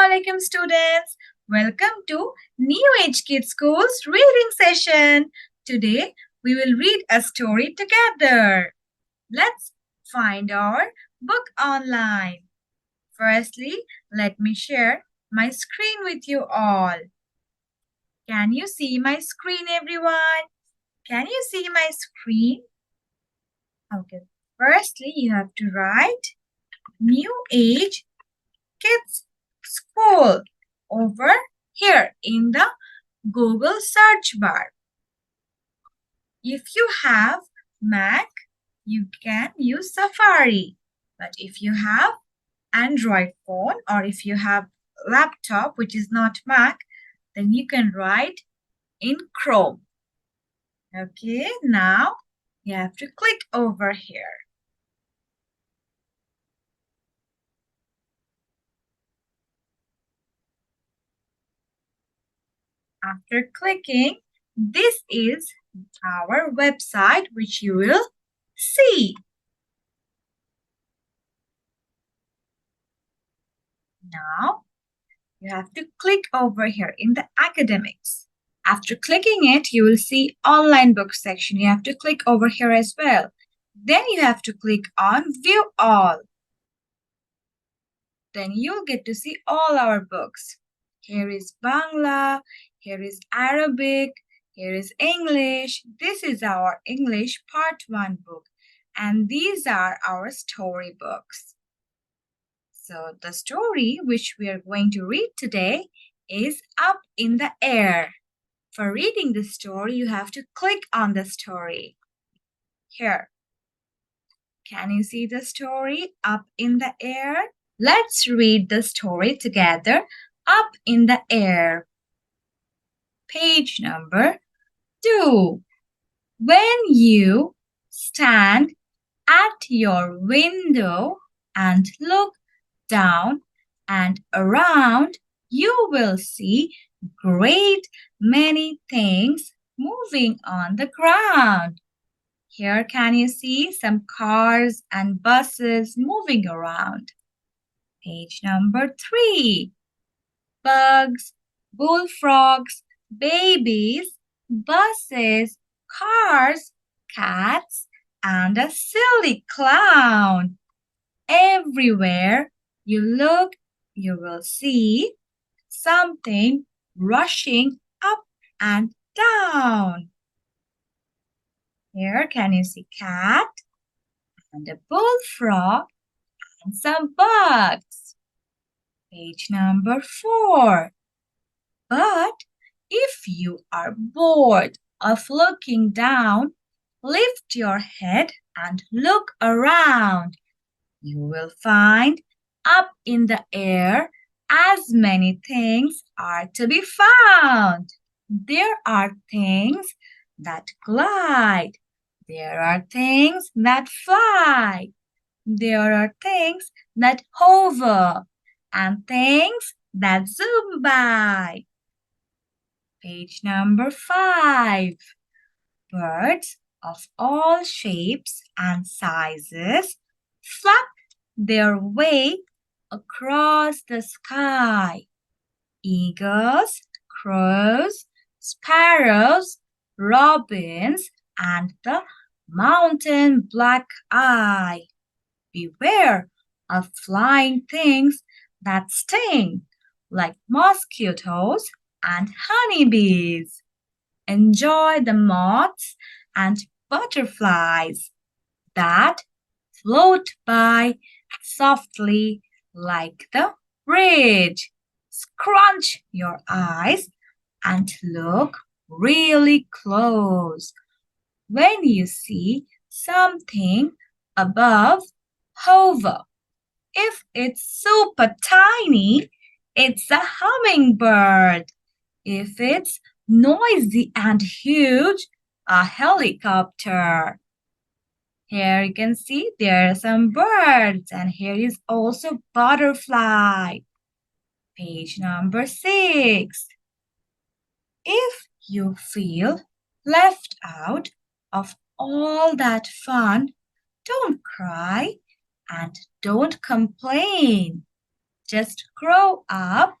Assalamualaikum students. Welcome to New Age Kids School's reading session. Today we will read a story together. Let's find our book online. Firstly, let me share my screen with you all. Can you see my screen, everyone? Can you see my screen? Okay. Firstly, you have to write New Age Kids School over here in the Google search bar. If you have Mac, you can use Safari. But if you have Android phone or if you have laptop which is not Mac, then you can write in Chrome. Okay, now you have to click over here. After clicking, this is our website which you will see. Now, you have to click over here in the academics. After clicking it, you will see online book section. You have to click over here as well. Then you have to click on view all. Then you'll get to see all our books. Here is Bangla, here is Arabic, here is English. This is our English Part 1 book. And these are our story books. So the story which we are going to read today is Up in the Air. For reading the story, you have to click on the story. Here. Can you see the story, Up in the Air? Let's read the story together, Up in the Air. Page number 2. When you stand at your window and look down and around, you will see great many things moving on the ground. Here can you see some cars and buses moving around. Page number 3. Bugs, bullfrogs, babies, buses, cars, cats, and a silly clown. Everywhere you look, you will see something rushing up and down. Here can you see cat and a bullfrog and some bugs. Page number 4. But if you are bored of looking down, lift your head and look around. You will find up in the air as many things are to be found. There are things that glide. There are things that fly. There are things that hover and things that zoom by. Page number 5. Birds of all shapes and sizes flap their way across the sky. Eagles, crows, sparrows, robins, and the mountain black-eye. Beware of flying things that sting, like mosquitoes and honeybees. Enjoy the moths and butterflies that float by softly like the bridge. Scrunch your eyes and look really close. When you see something above, hover. If it's super tiny, it's a hummingbird. If it's noisy and huge, a helicopter. Here you can see there are some birds, and here is also butterfly. Page number 6. If you feel left out of all that fun, don't cry and don't complain. Just grow up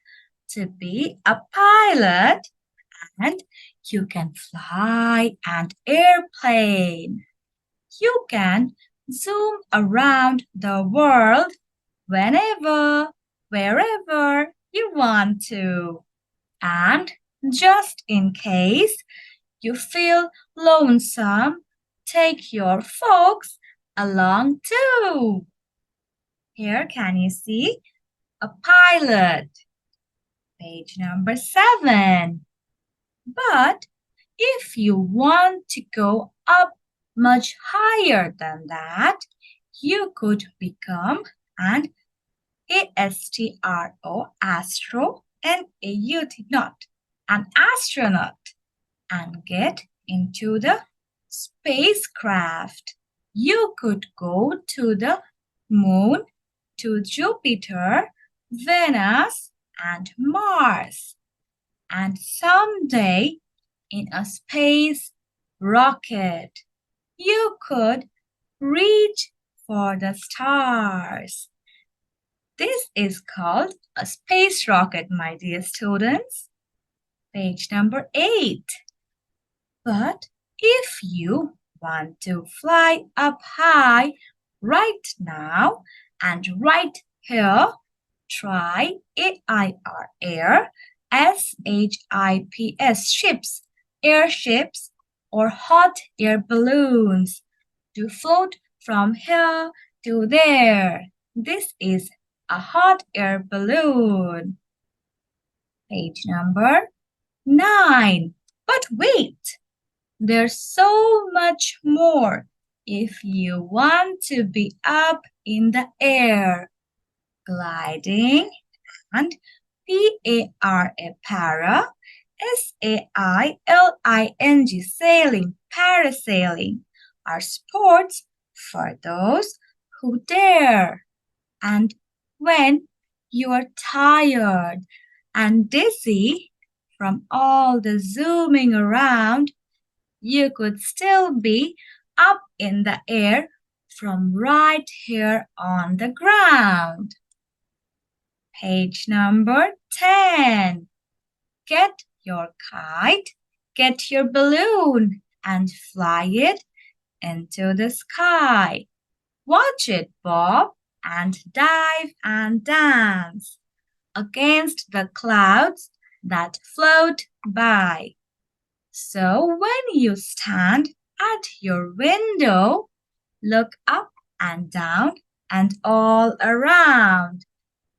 to be a pilot and you can fly an airplane. You can zoom around the world whenever, wherever you want to. And just in case you feel lonesome, take your folks along too. Here, can you see a pilot? Page number 7. But if you want to go up much higher than that, you could become an not an astronaut, and get into the spacecraft. You could go to the moon, to Jupiter, Venus, and Mars. And someday, in a space rocket, you could reach for the stars. This is called a space rocket, my dear students. Page number 8. But if you want to fly up high right now and right here, try AIR, air, SHIPS, ships, airships, or hot air balloons to float from here to there. This is a hot air balloon. Page number 9. But wait, there's so much more if you want to be up in the air. Gliding and PARA, para, SAILING, sailing, parasailing are sports for those who dare. And when you're tired and dizzy from all the zooming around, you could still be up in the air from right here on the ground. Page number 10. Get your kite, get your balloon, and fly it into the sky. Watch it bob and dive and dance against the clouds that float by. So when you stand at your window, look up and down and all around.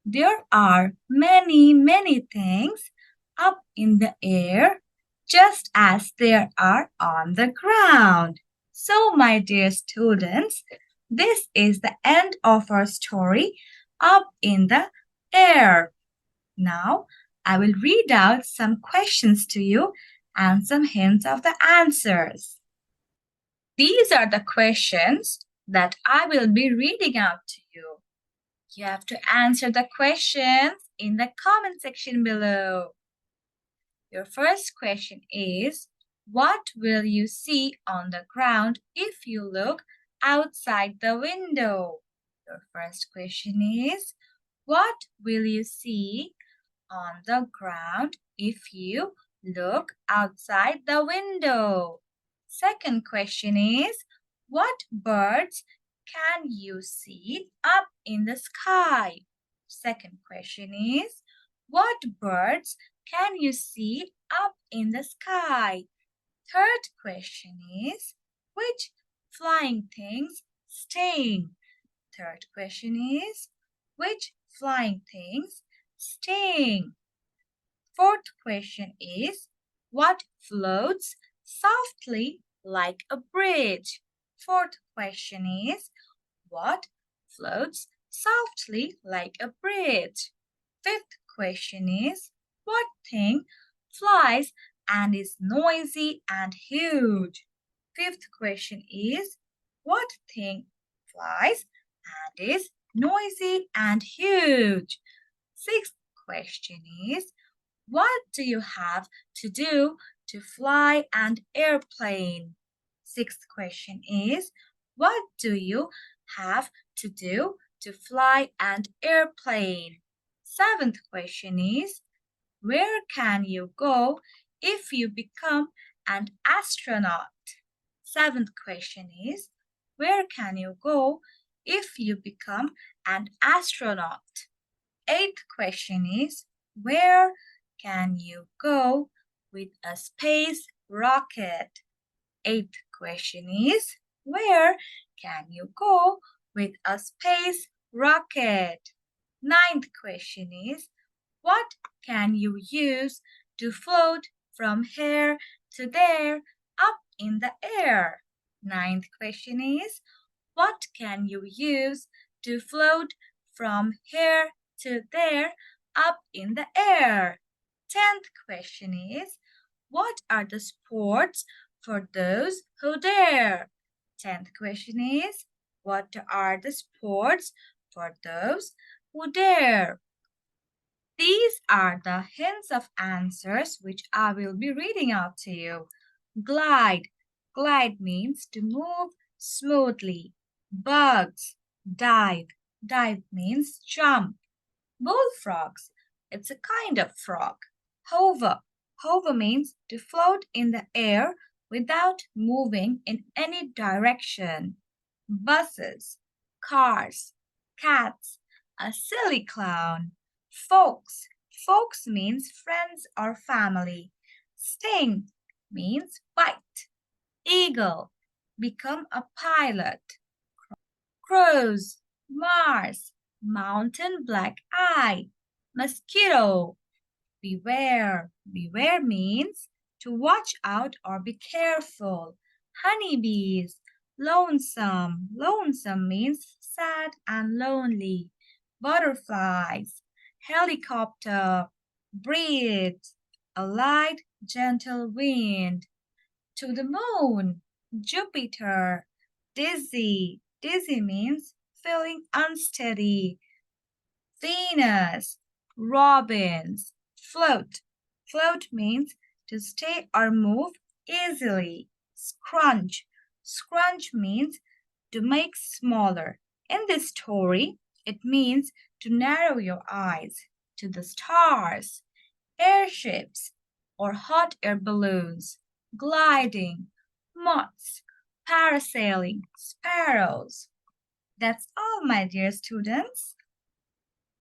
There are many, many things up in the air, just as there are on the ground. So, my dear students, this is the end of our story, Up in the Air. Now, I will read out some questions to you and some hints of the answers. These are the questions that I will be reading out to you. You have to answer the questions in the comment section below. Your first question is, what will you see on the ground if you look outside the window? Your first question is, what will you see on the ground if you look outside the window? Second question is, what birds can you see up in the sky? Second question is, what birds can you see up in the sky? Third question is, which flying things sting? Third question is, which flying things sting? Fourth question is, what floats softly like a bridge? Fourth question is, what floats softly like a bridge? Fifth question is, what thing flies and is noisy and huge? Fifth question is, what thing flies and is noisy and huge? Sixth question is, what do you have to do to fly an airplane? Sixth question is, what do you have to do to fly an airplane? Seventh question is, Where can you go if you become an astronaut? Seventh question is, where can you go if you become an astronaut? Eighth question is, where can you go with a space rocket? Eighth question is, where can you go with a space rocket? Ninth question is, what can you use to float from here to there up in the air? Ninth question is, what can you use to float from here to there up in the air? Tenth question is, what are the sports for those who dare? Tenth question is, what are the sports for those who dare? These are the hints of answers which I will be reading out to you. Glide. Glide means to move smoothly. Bugs. Dive. Dive means jump. Bullfrogs. It's a kind of frog. Hover. Hover means to float in the air without moving in any direction. Buses. Cars. Cats. A silly clown. Folks. Folks means friends or family. Sting means bite. Eagle. Become a pilot. Crows. Mars. Mountain black eye. Mosquito. Beware. Beware means to watch out or be careful. Honeybees. Lonesome. Lonesome means sad and lonely. Butterflies. Helicopter. Breeze. A light, gentle wind. To the moon. Jupiter. Dizzy. Dizzy means feeling unsteady. Venus. Robins. Float. Float means to stay or move easily. Scrunch. Scrunch means to make smaller. In this story, it means to narrow your eyes to the stars. Airships or hot air balloons. Gliding. Moths. Parasailing. Sparrows. That's all, my dear students.